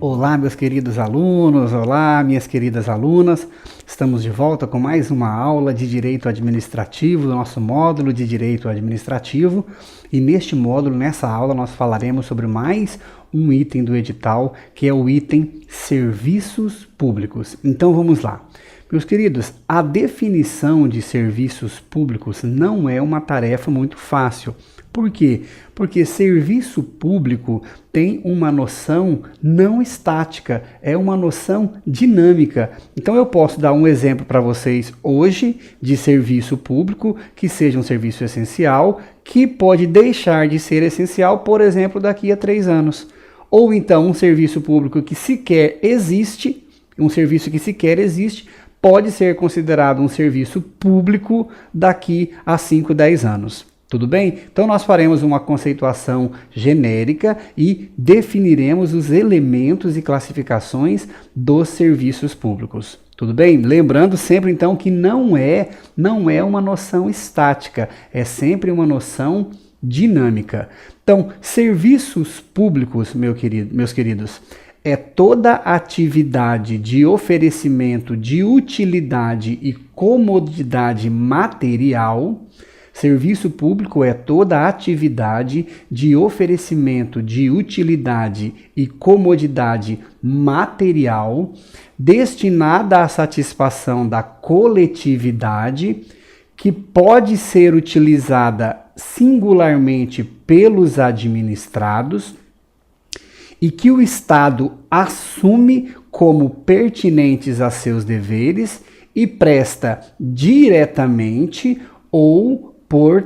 Olá, meus queridos alunos, olá, minhas queridas alunas. Estamos de volta com mais uma aula de Direito Administrativo, do nosso módulo de Direito Administrativo. E neste módulo, nessa aula, nós falaremos sobre mais um item do edital, que é o item Serviços Públicos. Então, vamos lá. Meus queridos, a definição de serviços públicos não é uma tarefa muito fácil. Por quê? Porque serviço público tem uma noção não estática, é uma noção dinâmica. Então eu posso dar um exemplo para vocês hoje de serviço público que seja um serviço essencial, que pode deixar de ser essencial, por exemplo, daqui a 3 anos. Ou então um serviço público que sequer existe, pode ser considerado um serviço público daqui a 5, 10 anos. Tudo bem? Então nós faremos uma conceituação genérica e definiremos os elementos e classificações dos serviços públicos. Tudo bem? Lembrando sempre então que não é uma noção estática, é sempre uma noção dinâmica. Então, serviços públicos, meus queridos, é toda atividade de oferecimento de utilidade e comodidade material. Serviço público é toda atividade de oferecimento de utilidade e comodidade material destinada à satisfação da coletividade, que pode ser utilizada singularmente pelos administrados e que o Estado assume como pertinentes a seus deveres e presta diretamente ou por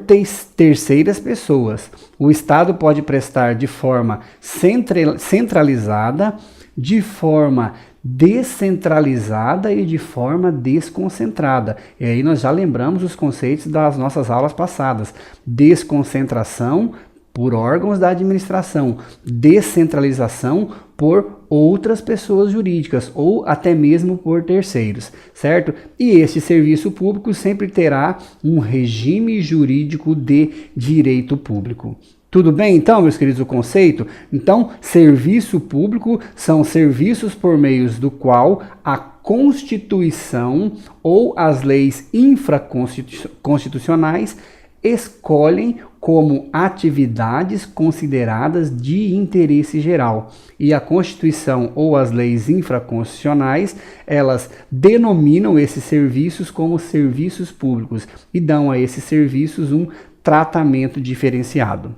terceiras pessoas. O Estado pode prestar de forma centralizada, de forma descentralizada e de forma desconcentrada. E aí nós já lembramos os conceitos das nossas aulas passadas. Desconcentração por órgãos da administração, descentralização por outras pessoas jurídicas ou até mesmo por terceiros, certo? E este serviço público sempre terá um regime jurídico de direito público. Tudo bem, então, meus queridos, o conceito? Então, serviço público são serviços por meio do qual a Constituição ou as leis infraconstitucionais escolhem como atividades consideradas de interesse geral. E a Constituição ou as leis infraconstitucionais, elas denominam esses serviços como serviços públicos e dão a esses serviços um tratamento diferenciado.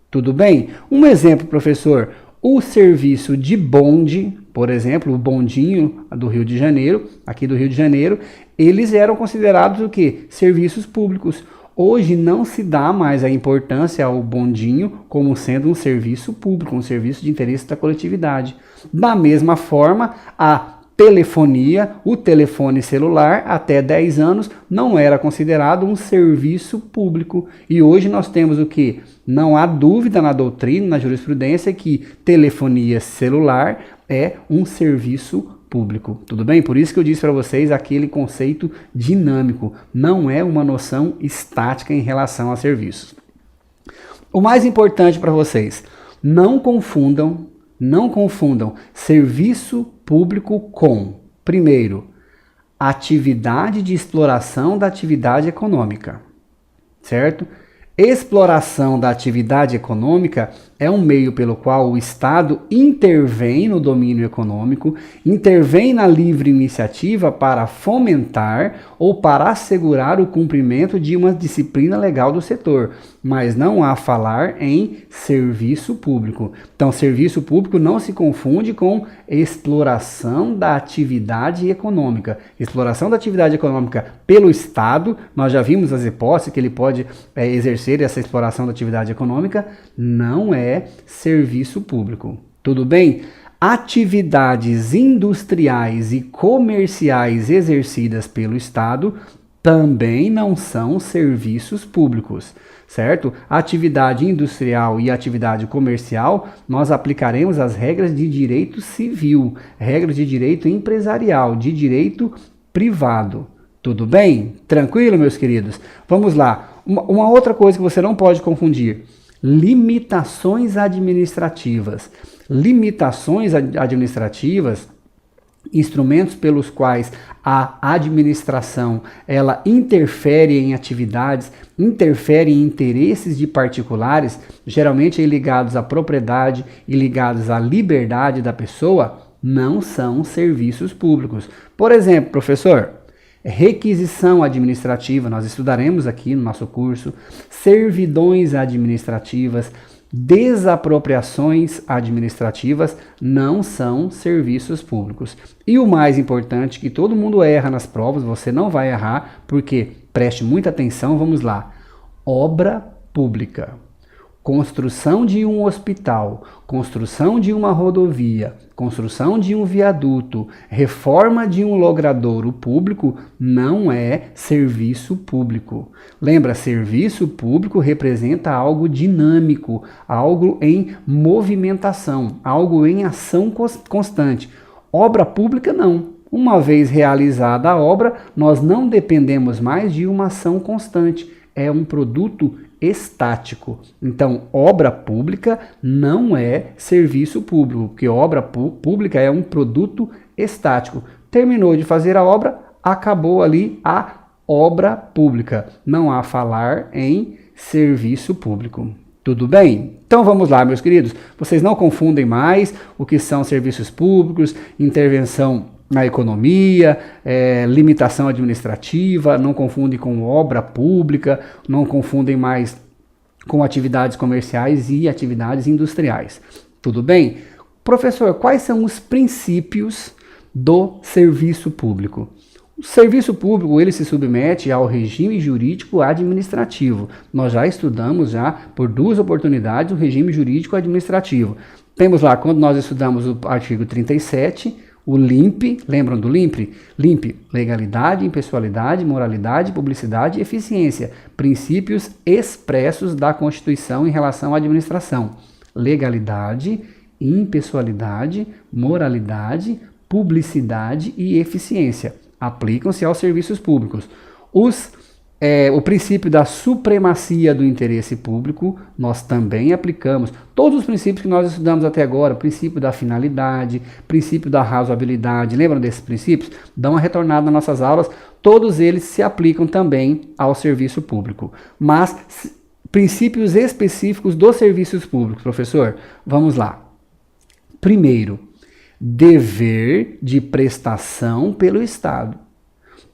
Tudo bem? Um exemplo, professor, o serviço de bonde, por exemplo, o bondinho do Rio de Janeiro, aqui do Rio de Janeiro, eles eram considerados o quê? Serviços públicos. Hoje não se dá mais a importância ao bondinho como sendo um serviço público, um serviço de interesse da coletividade. Da mesma forma, a telefonia, o telefone celular, até 10 anos, não era considerado um serviço público. E hoje nós temos o que? Não há dúvida na doutrina, na jurisprudência, que telefonia celular é um serviço público, tudo bem? Por isso que eu disse para vocês aquele conceito dinâmico, não é uma noção estática em relação a serviços. O mais importante para vocês, não confundam serviço público com, primeiro, atividade de exploração da atividade econômica, certo? Exploração da atividade econômica é um meio pelo qual o Estado intervém no domínio econômico, intervém na livre iniciativa para fomentar ou para assegurar o cumprimento de uma disciplina legal do setor, mas não há falar em serviço público. Então, serviço público não se confunde com exploração da atividade econômica. Exploração da atividade econômica pelo Estado, nós já vimos as hipóteses que ele pode exercer essa exploração da atividade econômica, não é serviço público. Tudo bem? Atividades industriais e comerciais exercidas pelo Estado também não são serviços públicos, certo? Atividade industrial e atividade comercial, nós aplicaremos as regras de direito civil, regras de direito empresarial, de direito privado. Tudo bem? Tranquilo, meus queridos? Vamos lá. Uma outra coisa que você não pode confundir. Limitações administrativas. limitações administrativas, instrumentos pelos quais a administração ela interfere em atividades, interfere em interesses de particulares, geralmente ligados à propriedade e ligados à liberdade da pessoa, não são serviços públicos. Por exemplo, professor, requisição administrativa, nós estudaremos aqui no nosso curso, servidões administrativas, desapropriações administrativas não são serviços públicos. E o mais importante, que todo mundo erra nas provas, você não vai errar, porque preste muita atenção, vamos lá. Obra pública. Construção de um hospital, construção de uma rodovia, construção de um viaduto, reforma de um logradouro público não é serviço público. Lembra, serviço público representa algo dinâmico, algo em movimentação, algo em ação constante. Obra pública não. Uma vez realizada a obra, nós não dependemos mais de uma ação constante. É um produto estático. Então, obra pública não é serviço público, porque obra pública é um produto estático. Terminou de fazer a obra, acabou ali a obra pública. Não há falar em serviço público. Tudo bem? Então vamos lá, meus queridos. Vocês não confundem mais o que são serviços públicos, intervenção na economia, limitação administrativa, não confundem com obra pública, não confundem mais com atividades comerciais e atividades industriais. Tudo bem? Professor, quais são os princípios do serviço público? O serviço público ele se submete ao regime jurídico administrativo. Nós já estudamos por 2 oportunidades o regime jurídico administrativo. Temos lá, quando nós estudamos o artigo 37, o LIMP, lembram do LIMP? LIMP, legalidade, impessoalidade, moralidade, publicidade e eficiência. Princípios expressos da Constituição em relação à administração. Legalidade, impessoalidade, moralidade, publicidade e eficiência. Aplicam-se aos serviços públicos. O princípio da supremacia do interesse público, nós também aplicamos. Todos os princípios que nós estudamos até agora, princípio da finalidade, princípio da razoabilidade, lembram desses princípios? Dão uma retornada nas nossas aulas, todos eles se aplicam também ao serviço público. Mas, princípios específicos dos serviços públicos, professor, vamos lá. Primeiro, dever de prestação pelo Estado.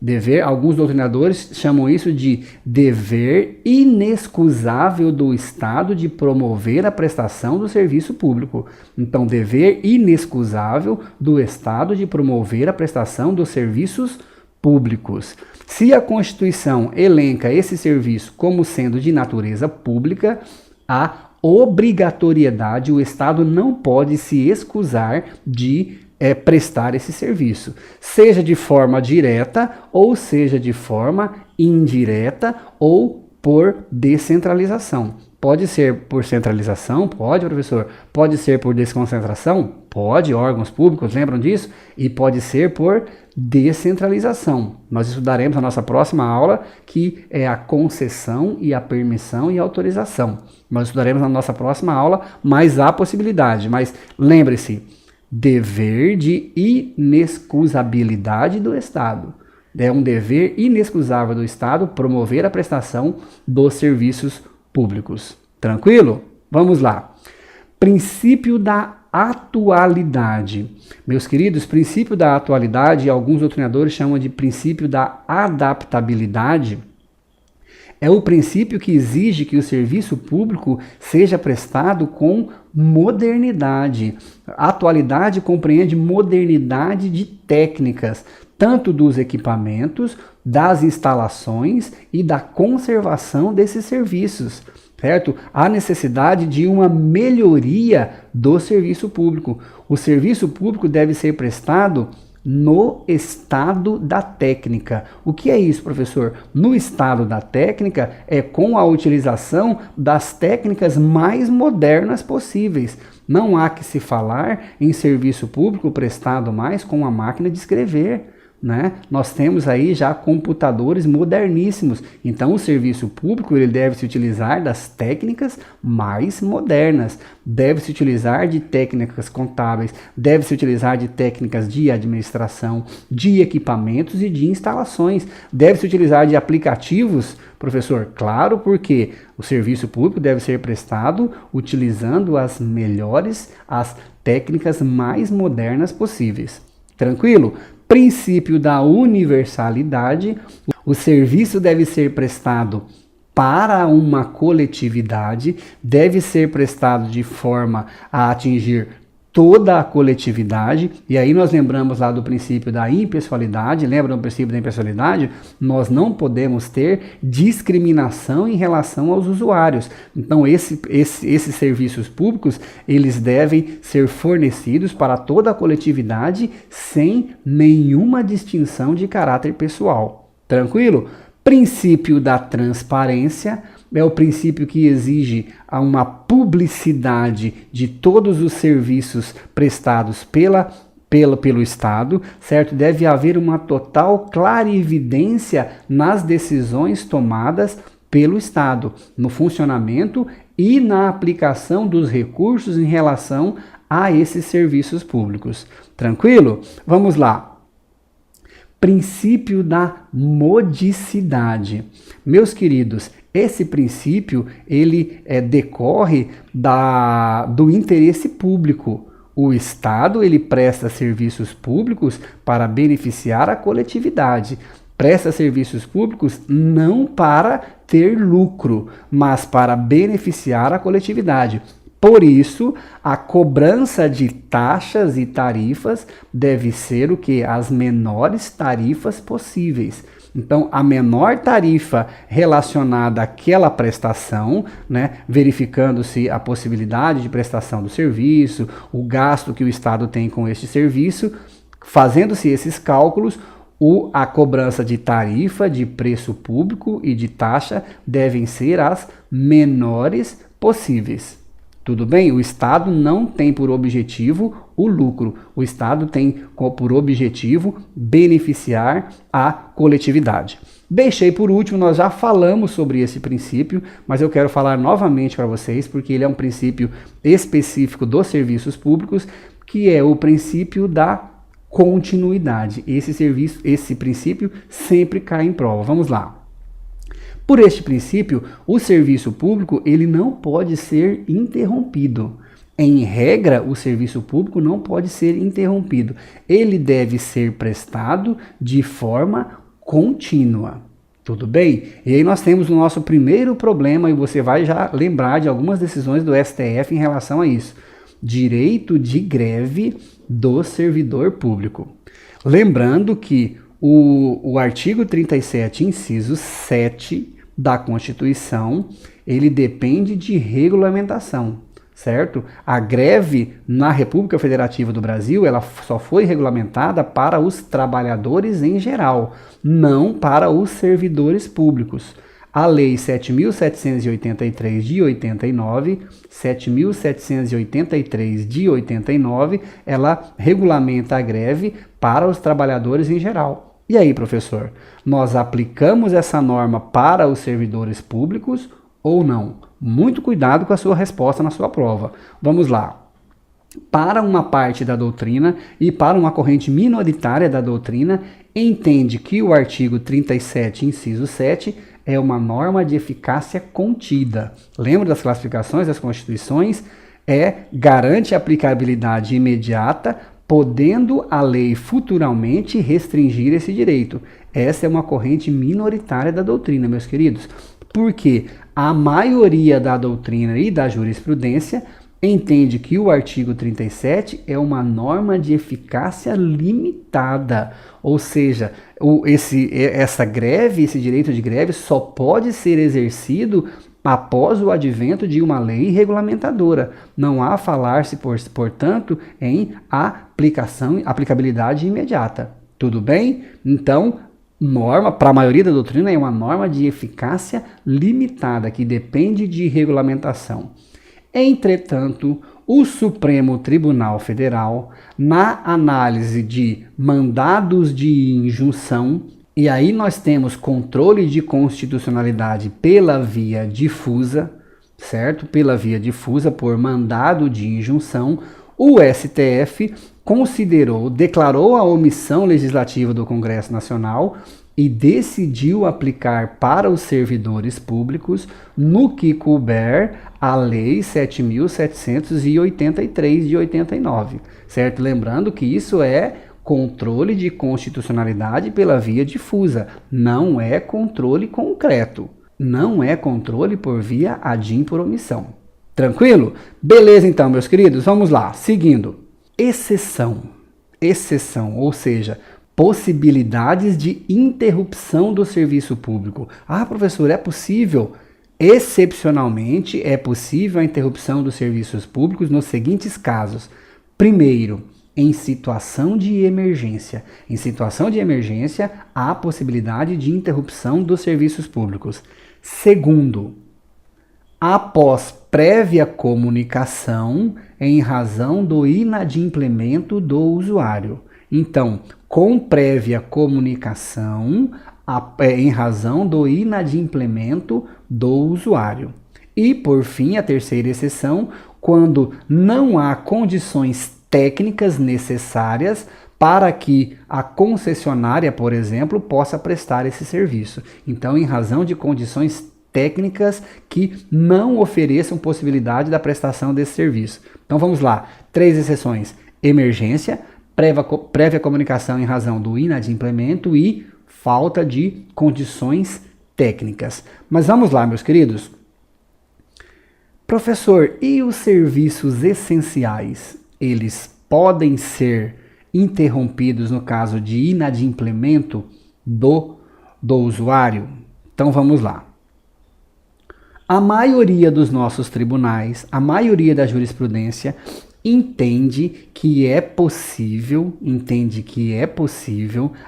Dever, alguns doutrinadores chamam isso de dever inexcusável do Estado de promover a prestação do serviço público. Então, dever inexcusável do Estado de promover a prestação dos serviços públicos. Se a Constituição elenca esse serviço como sendo de natureza pública, a obrigatoriedade, o Estado não pode se excusar de prestar esse serviço, seja de forma direta ou seja de forma indireta ou por descentralização. Pode ser por centralização? Pode, professor. Pode ser por desconcentração? Pode, órgãos públicos, lembram disso? E pode ser por descentralização. Nós estudaremos na nossa próxima aula, que é a concessão e a permissão e a autorização. Nós estudaremos na nossa próxima aula, mas há possibilidade. Mas lembre-se, dever de inexcusabilidade do Estado. É um dever inexcusável do Estado promover a prestação dos serviços públicos. Tranquilo? Vamos lá. Princípio da atualidade. Meus queridos, princípio da atualidade, alguns doutrinadores chamam de princípio da adaptabilidade. É o princípio que exige que o serviço público seja prestado com modernidade. A atualidade compreende modernidade de técnicas, tanto dos equipamentos, das instalações e da conservação desses serviços, certo? Há necessidade de uma melhoria do serviço público. O serviço público deve ser prestado no estado da técnica. O que é isso, professor? No estado da técnica é com a utilização das técnicas mais modernas possíveis. Não há que se falar em serviço público prestado mais com a máquina de escrever. né? Nós temos aí já computadores moderníssimos. Então o serviço público ele deve se utilizar das técnicas mais modernas, deve se utilizar de técnicas contábeis, deve se utilizar de técnicas de administração, de equipamentos e de instalações, deve se utilizar de aplicativos, professor, claro, porque o serviço público deve ser prestado utilizando as melhores, as técnicas mais modernas possíveis. Tranquilo? Princípio da universalidade, o serviço deve ser prestado para uma coletividade, deve ser prestado de forma a atingir toda a coletividade, e aí nós lembramos lá do princípio da impessoalidade, lembra do princípio da impessoalidade? Nós não podemos ter discriminação em relação aos usuários. Então esses serviços públicos, eles devem ser fornecidos para toda a coletividade sem nenhuma distinção de caráter pessoal. Tranquilo? Princípio da transparência é o princípio que exige uma publicidade de todos os serviços prestados pelo Estado, certo? Deve haver uma total clarividência nas decisões tomadas pelo Estado, no funcionamento e na aplicação dos recursos em relação a esses serviços públicos. Tranquilo? Vamos lá. Princípio da modicidade. Meus queridos, esse princípio ele decorre do interesse público. O Estado ele presta serviços públicos para beneficiar a coletividade. Presta serviços públicos não para ter lucro, mas para beneficiar a coletividade. Por isso, a cobrança de taxas e tarifas deve ser o que? As menores tarifas possíveis. Então, a menor tarifa relacionada àquela prestação, né, verificando-se a possibilidade de prestação do serviço, o gasto que o Estado tem com este serviço, fazendo-se esses cálculos, a cobrança de tarifa, de preço público e de taxa devem ser as menores possíveis. Tudo bem? O Estado não tem por objetivo o lucro. O Estado tem por objetivo beneficiar a coletividade. Deixei por último, nós já falamos sobre esse princípio, mas eu quero falar novamente para vocês, porque ele é um princípio específico dos serviços públicos, que é o princípio da continuidade. Esse princípio sempre cai em prova. Vamos lá. Por este princípio, o serviço público ele não pode ser interrompido. Em regra, o serviço público não pode ser interrompido. Ele deve ser prestado de forma contínua. Tudo bem? E aí nós temos o nosso primeiro problema, e você vai já lembrar de algumas decisões do STF em relação a isso. Direito de greve do servidor público. Lembrando que o artigo 37, inciso 7 da Constituição, ele depende de regulamentação, certo? A greve na República Federativa do Brasil, ela só foi regulamentada para os trabalhadores em geral, não para os servidores públicos. A Lei 7.783 de 89, 7.783 de 89, ela regulamenta a greve para os trabalhadores em geral. E aí, professor, nós aplicamos essa norma para os servidores públicos ou não? Muito cuidado com a sua resposta na sua prova. Vamos lá. Para uma parte da doutrina e para uma corrente minoritária da doutrina, entende que o artigo 37, inciso 7, é uma norma de eficácia contida. Lembra das classificações das constituições? Garante aplicabilidade imediata, podendo a lei futuramente restringir esse direito. Essa é uma corrente minoritária da doutrina, meus queridos, porque a maioria da doutrina e da jurisprudência entende que o artigo 37 é uma norma de eficácia limitada, ou seja, essa greve, esse direito de greve só pode ser exercido após o advento de uma lei regulamentadora. Não há falar-se, portanto, em aplicabilidade imediata. Tudo bem? Então, norma, para a maioria da doutrina, é uma norma de eficácia limitada, que depende de regulamentação. Entretanto, o Supremo Tribunal Federal, na análise de mandados de injunção, e aí nós temos controle de constitucionalidade pela via difusa, certo? Pela via difusa, por mandado de injunção, o STF declarou a omissão legislativa do Congresso Nacional e decidiu aplicar para os servidores públicos, no que couber, a Lei 7.783 de 89, certo? Lembrando que isso é controle de constitucionalidade pela via difusa, não é controle concreto, não é controle por via ad im por omissão. Tranquilo? Beleza então, meus queridos, vamos lá, seguindo. Exceção, ou seja, possibilidades de interrupção do serviço público. Ah, professor, é possível? Excepcionalmente, é possível a interrupção dos serviços públicos nos seguintes casos. Primeiro, em situação de emergência. Em situação de emergência, há possibilidade de interrupção dos serviços públicos. Segundo, após prévia comunicação em razão do inadimplemento do usuário. Então, com prévia comunicação em razão do inadimplemento do usuário. E, por fim, a terceira exceção, quando não há condições técnicas necessárias para que a concessionária, por exemplo, possa prestar esse serviço. Então, em razão de condições técnicas que não ofereçam possibilidade da prestação desse serviço. Então, vamos lá. 3 exceções: emergência, prévia comunicação em razão do inadimplemento e falta de condições técnicas. Mas vamos lá, meus queridos. Professor, e os serviços essenciais? Eles podem ser interrompidos no caso de inadimplemento do usuário? Então vamos lá. A maioria dos nossos tribunais, a maioria da jurisprudência entende que é possível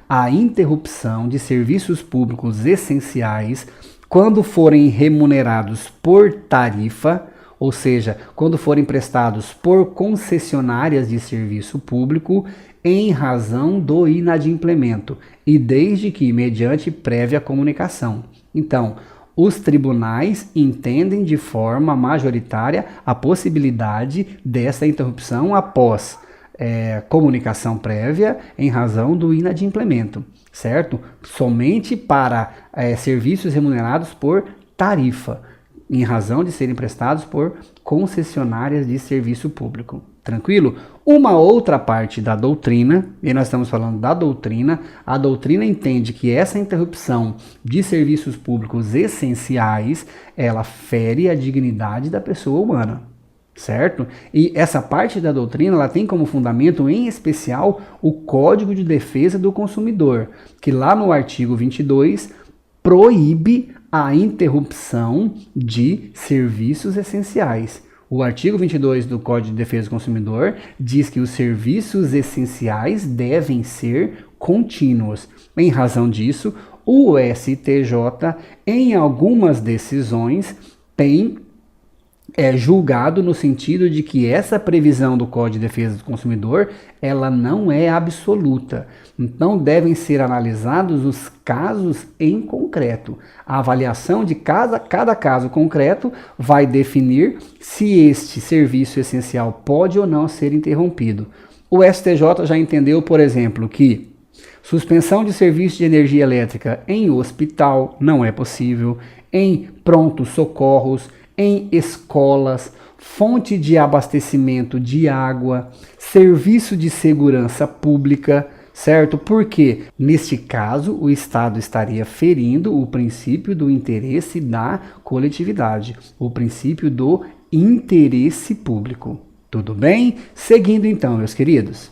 a interrupção de serviços públicos essenciais quando forem remunerados por tarifa, ou seja, quando forem prestados por concessionárias de serviço público em razão do inadimplemento e desde que mediante prévia comunicação. Então, os tribunais entendem de forma majoritária a possibilidade dessa interrupção após comunicação prévia em razão do inadimplemento, certo? Somente para serviços remunerados por tarifa, em razão de serem prestados por concessionárias de serviço público. Tranquilo? Uma outra parte da doutrina, e nós estamos falando da doutrina, a doutrina entende que essa interrupção de serviços públicos essenciais, ela fere a dignidade da pessoa humana, certo? E essa parte da doutrina, ela tem como fundamento, em especial, o Código de Defesa do Consumidor, que lá no artigo 22 proíbe a interrupção de serviços essenciais. O artigo 22 do Código de Defesa do Consumidor diz que os serviços essenciais devem ser contínuos. Em razão disso, o STJ, em algumas decisões, tem julgado no sentido de que essa previsão do Código de Defesa do Consumidor, ela não é absoluta. Então, devem ser analisados os casos em concreto. A avaliação de cada caso concreto vai definir se este serviço essencial pode ou não ser interrompido. O STJ já entendeu, por exemplo, que suspensão de serviço de energia elétrica em hospital não é possível, em prontos socorros, em escolas, fonte de abastecimento de água, serviço de segurança pública, certo? Porque, neste caso, o Estado estaria ferindo o princípio do interesse da coletividade, o princípio do interesse público. Tudo bem? Seguindo então, meus queridos.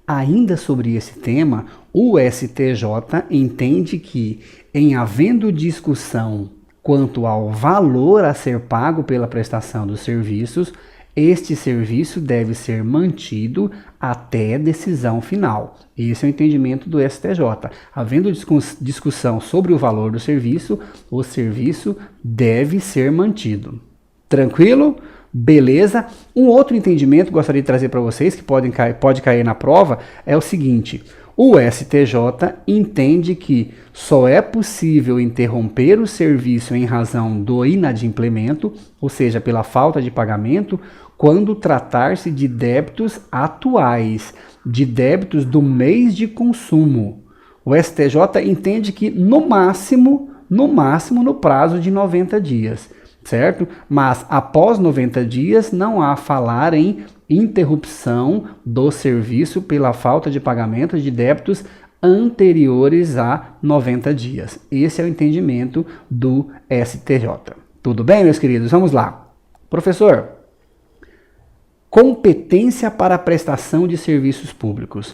Ainda sobre esse tema, o STJ entende que, em havendo discussão quanto ao valor a ser pago pela prestação dos serviços, este serviço deve ser mantido até decisão final. Esse é o entendimento do STJ. Havendo discussão sobre o valor do serviço, o serviço deve ser mantido. Tranquilo? Beleza? Um outro entendimento que gostaria de trazer para vocês, que pode cair na prova, é o seguinte: o STJ entende que só é possível interromper o serviço em razão do inadimplemento, ou seja, pela falta de pagamento, quando tratar-se de débitos atuais, de débitos do mês de consumo. O STJ entende que no máximo no prazo de 90 dias, certo? Mas após 90 dias não há falar em interrupção do serviço pela falta de pagamento de débitos anteriores a 90 dias. Esse é o entendimento do STJ. Tudo bem, meus queridos? Vamos lá. Professor, competência para a prestação de serviços públicos.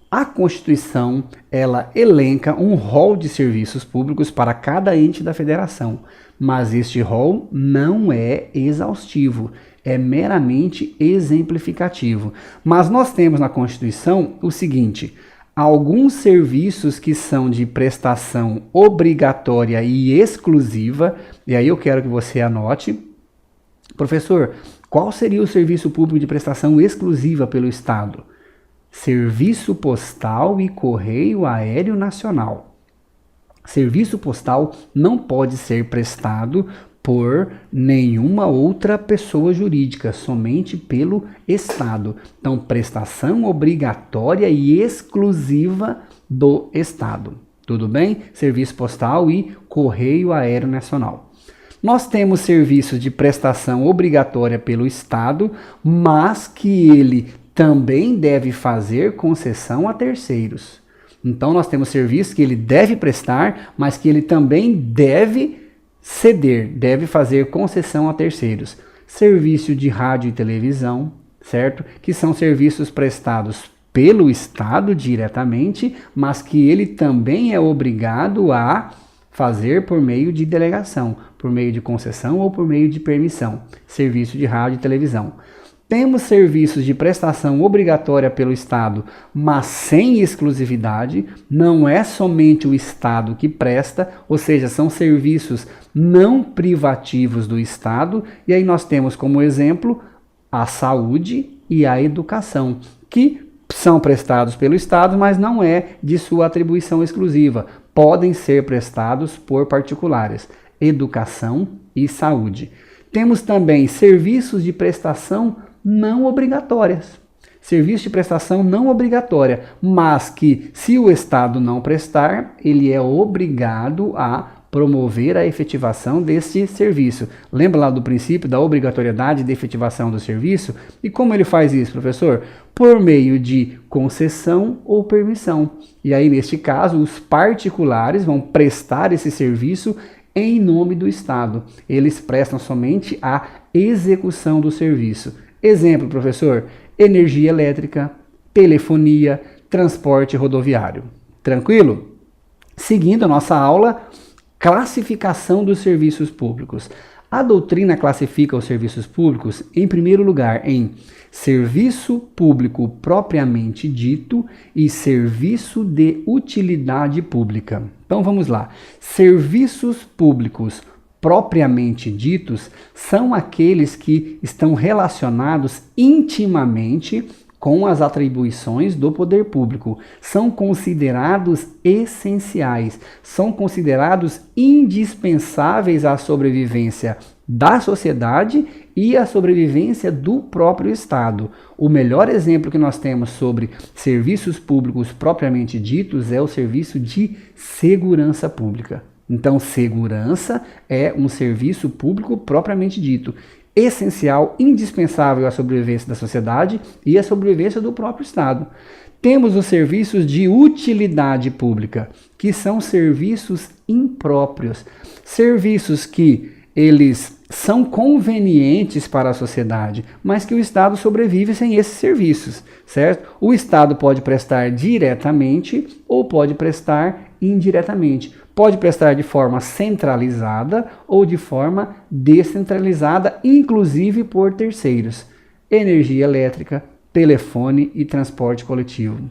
A Constituição, ela elenca um rol de serviços públicos para cada ente da federação, mas este rol não é exaustivo, é meramente exemplificativo. Mas nós temos na Constituição o seguinte: alguns serviços que são de prestação obrigatória e exclusiva, e aí eu quero que você anote. Professor, qual seria o serviço público de prestação exclusiva pelo Estado? Serviço postal e correio aéreo nacional. Serviço postal não pode ser prestado por nenhuma outra pessoa jurídica, somente pelo Estado. Então, prestação obrigatória e exclusiva do Estado. Tudo bem? Serviço postal e correio aéreo nacional. Nós temos serviços de prestação obrigatória pelo Estado, mas que ele também deve fazer concessão a terceiros. Então, nós temos serviços que ele deve prestar, mas que ele também deve ceder, deve fazer concessão a terceiros. Serviço de rádio e televisão, certo? Que são serviços prestados pelo Estado diretamente, mas que ele também é obrigado a fazer por meio de delegação, por meio de concessão ou por meio de permissão. Serviço de rádio e televisão. Temos serviços de prestação obrigatória pelo Estado, mas sem exclusividade. Não é somente o Estado que presta, ou seja, são serviços não privativos do Estado. E aí nós temos como exemplo a saúde e a educação, que são prestados pelo Estado, mas não é de sua atribuição exclusiva. Podem ser prestados por particulares. Educação e saúde. Temos também serviços de prestação não obrigatórias. Serviço de prestação não obrigatória, mas que, se o Estado não prestar, ele é obrigado a promover a efetivação desse serviço. Lembra lá do princípio da obrigatoriedade de efetivação do serviço? E como ele faz isso, professor? Por meio de concessão ou permissão. E aí, neste caso, os particulares vão prestar esse serviço em nome do Estado. Eles prestam somente a execução do serviço. Exemplo, professor: energia elétrica, telefonia, transporte rodoviário. Tranquilo? Seguindo a nossa aula, classificação dos serviços públicos. A doutrina classifica os serviços públicos, em primeiro lugar, em serviço público propriamente dito e serviço de utilidade pública. Então vamos lá. Serviços públicos propriamente ditos são aqueles que estão relacionados intimamente com as atribuições do poder público. São considerados essenciais, são considerados indispensáveis à sobrevivência da sociedade e à sobrevivência do próprio Estado. O melhor exemplo que nós temos sobre serviços públicos propriamente ditos é o serviço de segurança pública. Então, segurança é um serviço público propriamente dito, essencial, indispensável à sobrevivência da sociedade e à sobrevivência do próprio Estado. Temos os serviços de utilidade pública, que são serviços impróprios, serviços que eles são convenientes para a sociedade, mas que o Estado sobrevive sem esses serviços, certo? O Estado pode prestar diretamente ou pode prestar indiretamente. Pode prestar de forma centralizada ou de forma descentralizada, inclusive por terceiros. Energia elétrica, telefone e transporte coletivo.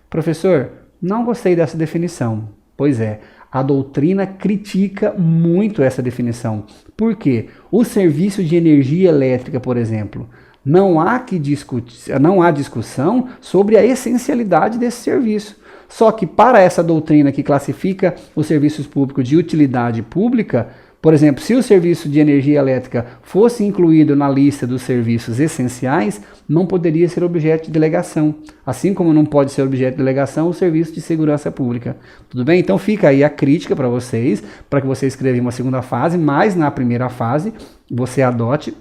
Professor, não gostei dessa definição. Pois é, A doutrina critica muito essa definição. Por quê? O serviço de energia elétrica, por exemplo, não há discussão sobre a essencialidade desse serviço. Só que para essa doutrina que classifica os serviços públicos de utilidade pública, por exemplo, se o serviço de energia elétrica fosse incluído na lista dos serviços essenciais, não poderia ser objeto de delegação. Assim como não pode ser objeto de delegação o serviço de segurança pública. Tudo bem? Então fica aí a crítica para vocês, para que você escreva uma segunda fase, mas na primeira fase você adote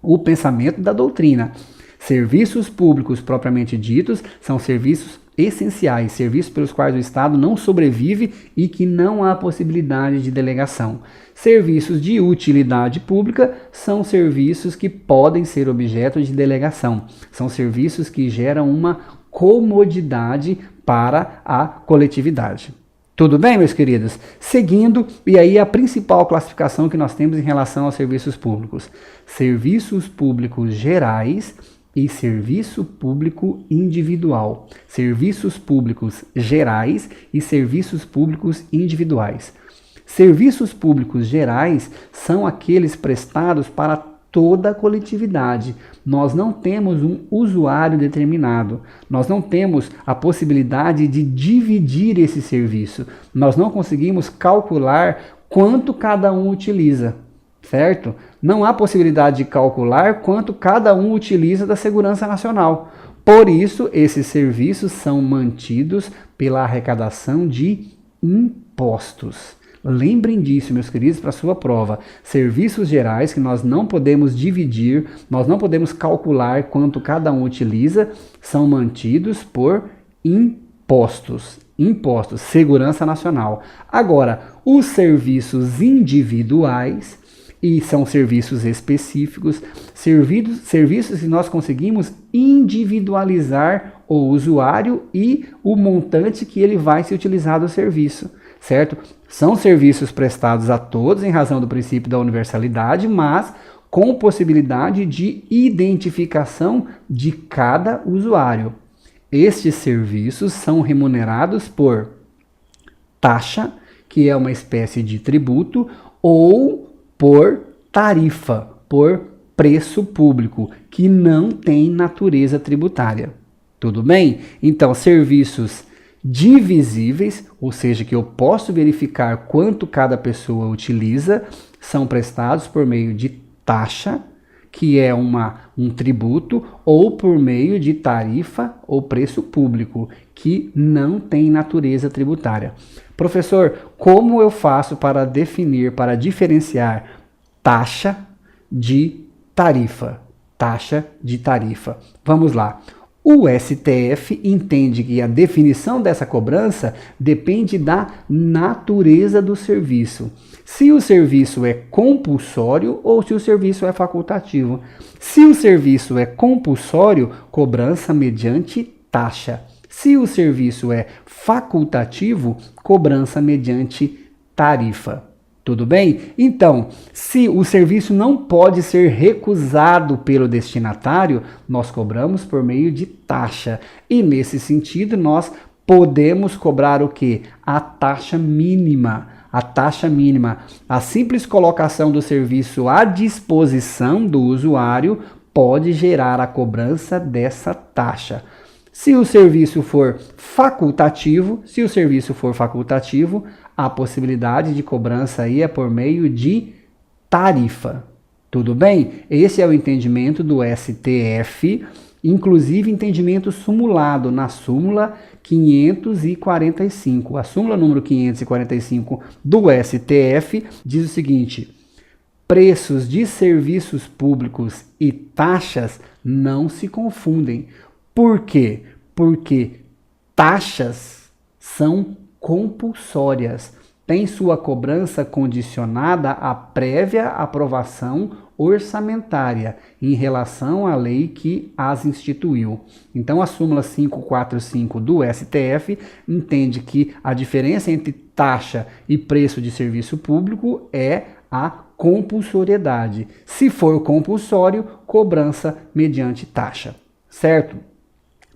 o pensamento da doutrina. Serviços públicos propriamente ditos são serviços essenciais, serviços pelos quais o Estado não sobrevive e que não há possibilidade de delegação. Serviços de utilidade pública são serviços que podem ser objeto de delegação. São serviços que geram uma comodidade para a coletividade. Tudo bem, meus queridos? Seguindo, e aí a principal classificação que nós temos em relação aos serviços públicos. Serviços públicos gerais e serviço público individual. Serviços públicos gerais e serviços públicos individuais. Serviços públicos gerais são aqueles prestados para toda a coletividade. Nós não temos um usuário determinado. Nós não temos a possibilidade de dividir esse serviço. Nós não conseguimos calcular quanto cada um utiliza. Certo? Não há possibilidade de calcular quanto cada um utiliza da segurança nacional. Por isso, esses serviços são mantidos pela arrecadação de impostos. Lembrem disso, meus queridos, para a sua prova. Serviços gerais que nós não podemos dividir, nós não podemos calcular quanto cada um utiliza, são mantidos por impostos. Impostos, segurança nacional. Agora, os serviços individuais, e são serviços específicos, serviços que nós conseguimos individualizar o usuário e o montante que ele vai se utilizar do serviço, certo? São serviços prestados a todos em razão do princípio da universalidade, mas com possibilidade de identificação de cada usuário. Estes serviços são remunerados por taxa, que é uma espécie de tributo, ou por tarifa, por preço público, que não tem natureza tributária. Tudo bem? Então, serviços divisíveis, ou seja, que eu posso verificar quanto cada pessoa utiliza, são prestados por meio de taxa, que é um tributo, ou por meio de tarifa ou preço público, que não tem natureza tributária. Professor, como eu faço para definir, para diferenciar taxa de tarifa? Taxa de tarifa. Vamos lá. O STF entende que a definição dessa cobrança depende da natureza do serviço. Se o serviço é compulsório ou se o serviço é facultativo. Se o serviço é compulsório, cobrança mediante taxa. Se o serviço é facultativo, cobrança mediante tarifa. Tudo bem? Então, se o serviço não pode ser recusado pelo destinatário, nós cobramos por meio de taxa. E nesse sentido, nós podemos cobrar o quê? A taxa mínima. A taxa mínima. A simples colocação do serviço à disposição do usuário pode gerar a cobrança dessa taxa. Se o serviço for facultativo, a possibilidade de cobrança aí é por meio de tarifa. Tudo bem? Esse é o entendimento do STF, inclusive entendimento sumulado na súmula 545. A súmula número 545 do STF diz o seguinte: preços de serviços públicos e taxas não se confundem. Por quê? Porque taxas são compulsórias, tem sua cobrança condicionada à prévia aprovação orçamentária em relação à lei que as instituiu. Então, a súmula 545 do STF entende que a diferença entre taxa e preço de serviço público é a compulsoriedade. Se for compulsório, cobrança mediante taxa, certo?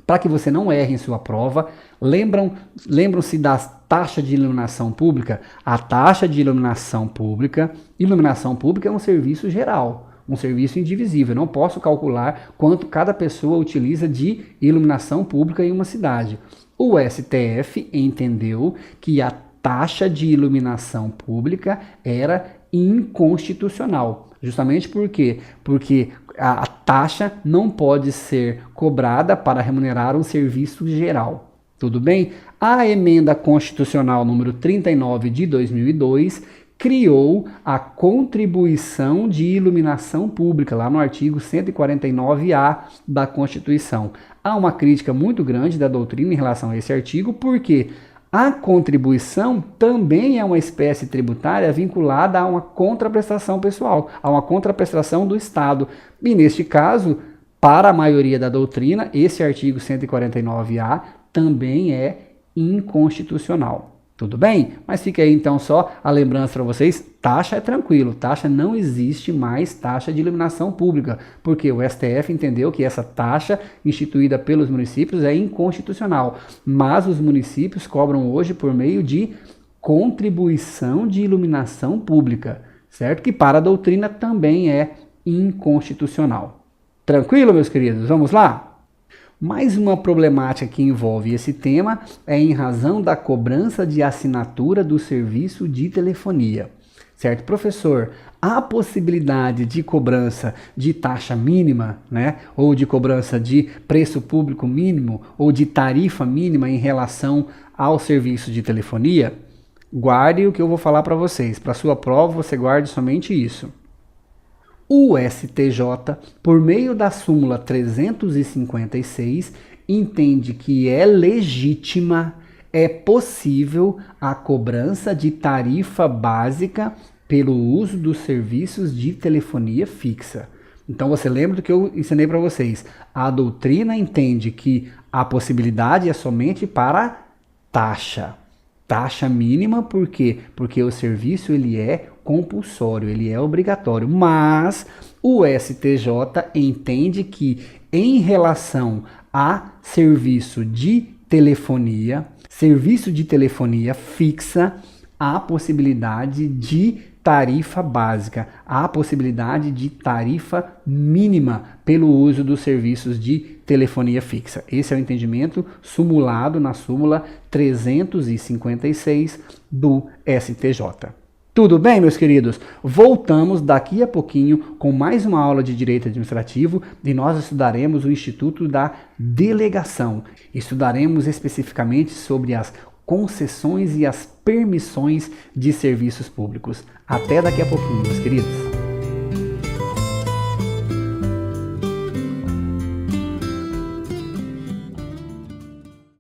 para que você não erre em sua prova. Lembram-se da taxa de iluminação pública? A taxa de iluminação pública é um serviço geral, um serviço indivisível. Eu não posso calcular quanto cada pessoa utiliza de iluminação pública em uma cidade. O STF entendeu que a taxa de iluminação pública era inconstitucional. Justamente por quê? Porque a taxa não pode ser cobrada para remunerar um serviço geral. Tudo bem? A emenda constitucional número 39 de 2002 criou a contribuição de iluminação pública, lá no artigo 149A da Constituição. Há uma crítica muito grande da doutrina em relação a esse artigo, porque a contribuição também é uma espécie tributária vinculada a uma contraprestação pessoal, a uma contraprestação do Estado. E neste caso, para a maioria da doutrina, esse artigo 149A também é inconstitucional. Tudo bem? Mas fica aí então só a lembrança para vocês, taxa é tranquilo, taxa não existe mais taxa de iluminação pública, porque o STF entendeu que essa taxa instituída pelos municípios é inconstitucional, mas os municípios cobram hoje por meio de contribuição de iluminação pública, certo? Que para a doutrina também é inconstitucional. Tranquilo, meus queridos? Vamos lá? Mais uma problemática que envolve esse tema é em razão da cobrança de assinatura do serviço de telefonia. Certo, professor? Há possibilidade de cobrança de taxa mínima, né? Ou de cobrança de preço público mínimo, ou de tarifa mínima em relação ao serviço de telefonia? Guarde o que eu vou falar para vocês. Para sua prova, você guarde somente isso. O STJ, por meio da súmula 356, entende que é legítima, é possível a cobrança de tarifa básica pelo uso dos serviços de telefonia fixa. Então você lembra do que eu ensinei para vocês. A doutrina entende que a possibilidade é somente para taxa. Taxa mínima, por quê? Porque o serviço ele é compulsório, ele é obrigatório, mas o STJ entende que em relação a serviço de telefonia fixa, há possibilidade de tarifa básica, há possibilidade de tarifa mínima pelo uso dos serviços de telefonia fixa. Esse é o entendimento sumulado na súmula 356 do STJ. Tudo bem, meus queridos? Voltamos daqui a pouquinho com mais uma aula de Direito Administrativo e nós estudaremos o Instituto da Delegação. Estudaremos especificamente sobre as concessões e as permissões de serviços públicos. Até daqui a pouquinho, meus queridos.